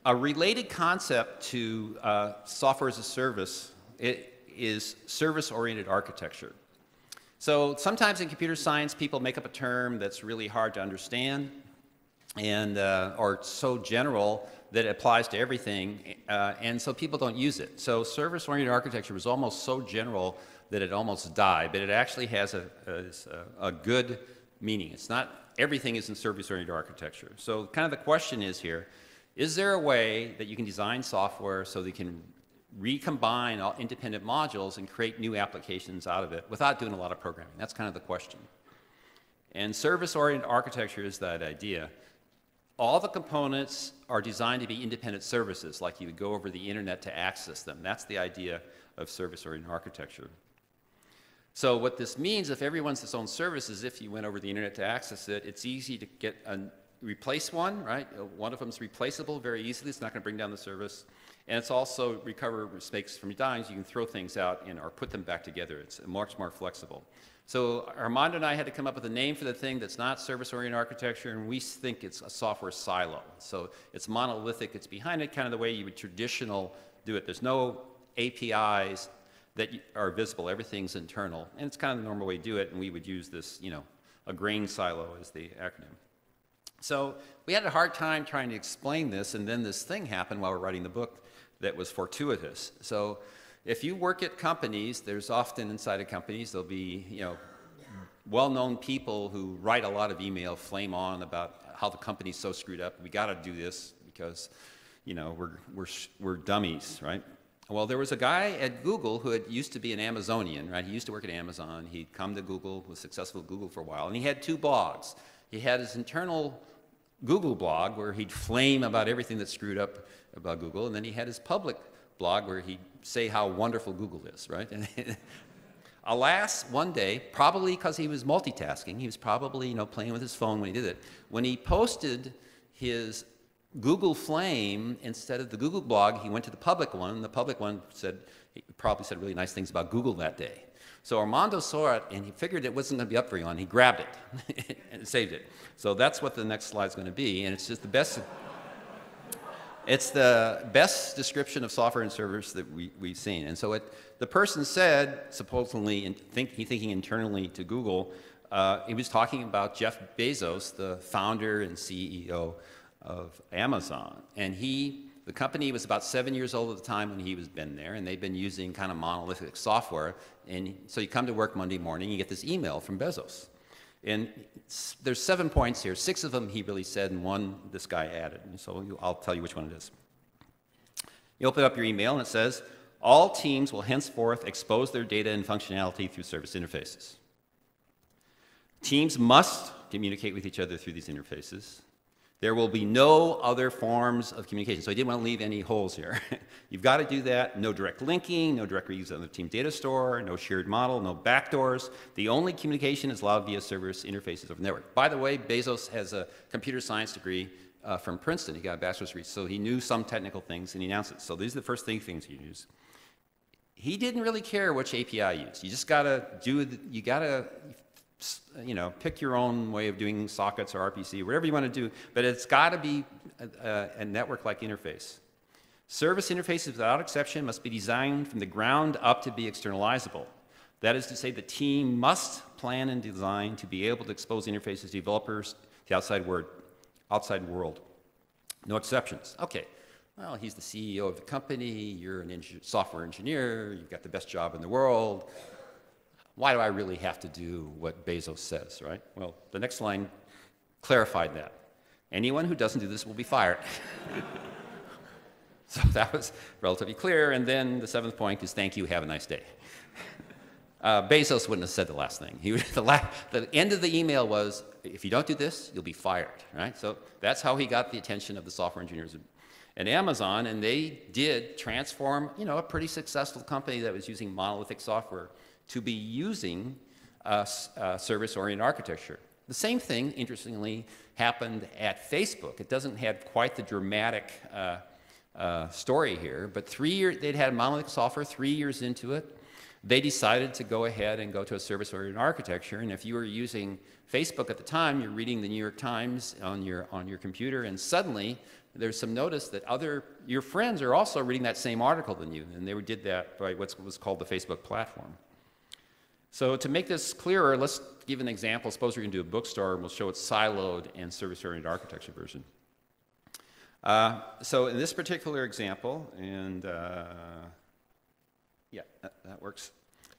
A related concept to software as a service is service-oriented architecture. So sometimes in computer science, people make up a term that's really hard to understand, and or so general that it applies to everything, and so people don't use it. So service-oriented architecture was almost so general that it almost died, but it actually has a good meaning. It's not everything is in service-oriented architecture. So kind of the question is here, is there a way that you can design software so that you can recombine all independent modules and create new applications out of it without doing a lot of programming? That's kind of the question. And service-oriented architecture is that idea. All the components are designed to be independent services, like you would go over the internet to access them. That's the idea of service-oriented architecture. So what this means, if everyone's its own service, is if you went over the internet to access it, it's easy to get replace one, right? One of them is replaceable very easily. It's not going to bring down the service. And it's also recover mistakes from dying. You can throw things out or put them back together. It's much more flexible. So Armando and I had to come up with a name for the thing that's not service-oriented architecture, and we think it's a software silo. So it's monolithic. It's behind it kind of the way you would traditional do it. There's no APIs that are visible. Everything's internal. And it's kind of the normal way to do it, and we would use this, a grain silo as the acronym. So we had a hard time trying to explain this, and then this thing happened while we were writing the book that was fortuitous. So if you work at companies, there's often inside of companies, there'll be, well-known people who write a lot of email, flame on about how the company's so screwed up. We got to do this because, we're dummies, right? Well, there was a guy at Google who used to be an Amazonian, right? He used to work at Amazon. He'd come to Google, was successful at Google for a while, and he had two blogs. He had his internal Google blog where he'd flame about everything that's screwed up about Google, and then he had his public blog where he'd say how wonderful Google is, right? And alas, one day, probably because he was multitasking, he was probably playing with his phone when he did it, when he posted his Google Flame instead of the Google blog, he went to the public one, and the public one he probably said really nice things about Google that day. So Armando saw it, and he figured it wasn't going to be up very long. He grabbed it and saved it. So that's what the next slide is going to be, and it's just the best. It's the best description of software and service that we've seen. And so the person said, supposedly thinking internally to Google, he was talking about Jeff Bezos, the founder and CEO of Amazon, and the company was about 7 years old at the time when he was been there, and they'd been using kind of monolithic software. And so you come to work Monday morning, you get this email from Bezos. And there's 7 points here. 6 of them he really said, and 1 this guy added. And so I'll tell you which one it is. You open up your email, and it says, all teams will henceforth expose their data and functionality through service interfaces. Teams must communicate with each other through these interfaces. There will be no other forms of communication. So I didn't want to leave any holes here. You've got to do that. No direct linking, no direct reuse of the team data store, no shared model, no backdoors. The only communication is allowed via service interfaces over the network. By the way, Bezos has a computer science degree from Princeton. He got a bachelor's degree, so he knew some technical things, and he announced it. So these are the first things he used. He didn't really care which API you used. You just got to pick your own way of doing sockets or RPC, whatever you want to do, but it's got to be a network-like interface. Service interfaces, without exception, must be designed from the ground up to be externalizable. That is to say, the team must plan and design to be able to expose interfaces to developers, the outside world. No exceptions. Okay, well, he's the CEO of the company, you're an software engineer, you've got the best job in the world. Why do I really have to do what Bezos says, right? Well, the next line clarified that. Anyone who doesn't do this will be fired. So that was relatively clear. And then the 7th point is thank you, have a nice day. Bezos wouldn't have said the last thing. The end of the email was, if you don't do this, you'll be fired, right? So that's how he got the attention of the software engineers at Amazon, and they did transform, a pretty successful company that was using monolithic software to be using service-oriented architecture. The same thing, interestingly, happened at Facebook. It doesn't have quite the dramatic story here, but they'd had monolithic software 3 years into it. They decided to go ahead and go to a service-oriented architecture, and if you were using Facebook at the time, you're reading the New York Times on your computer, and suddenly there's some notice that your friends are also reading that same article than you, and they did that by what was called the Facebook platform. So to make this clearer, let's give an example. Suppose we're going to do a bookstore, and we'll show its siloed and service-oriented architecture version. So in this particular example, and yeah, that works.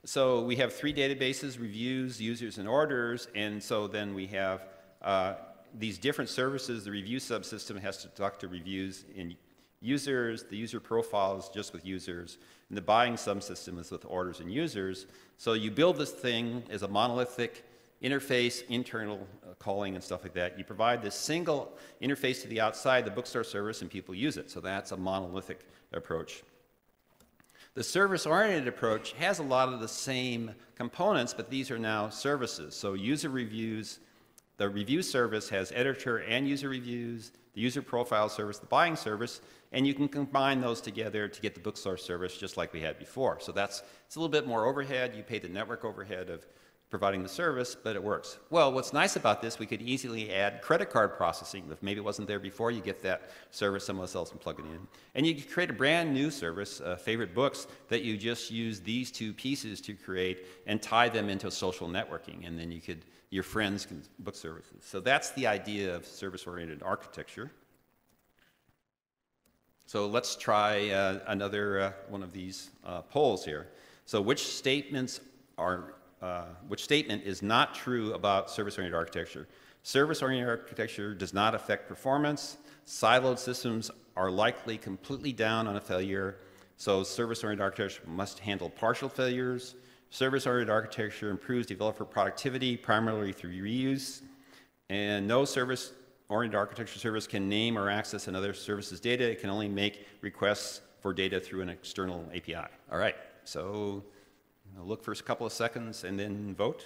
So we have 3 databases: reviews, users, and orders. And so then we have these different services. The review subsystem has to talk to reviews in users. The user profile is just with users. And the buying subsystem is with orders and users. So you build this thing as a monolithic interface, internal calling and stuff like that. You provide this single interface to the outside, the bookstore service, and people use it. So that's a monolithic approach. The service-oriented approach has a lot of the same components, but these are now services. So user reviews, the review service has editor and user reviews, the user profile service, the buying service, and you can combine those together to get the bookstore service just like we had before. So it's a little bit more overhead. You pay the network overhead of providing the service, but it works. Well, what's nice about this, we could easily add credit card processing. If maybe it wasn't there before, you get that service somewhere else and plug it in. And you could create a brand new service, favorite books, that you just use these 2 pieces to create and tie them into social networking. And then your friends can book services. So that's the idea of service-oriented architecture. So let's try another one of these polls here. So which statement is not true about service-oriented architecture? Service-oriented architecture does not affect performance. Siloed systems are likely completely down on a failure. So service-oriented architecture must handle partial failures. Service-oriented architecture improves developer productivity primarily through reuse. And no service-oriented architecture service can name or access another service's data. It can only make requests for data through an external API. All right, so look for a couple of seconds and then vote.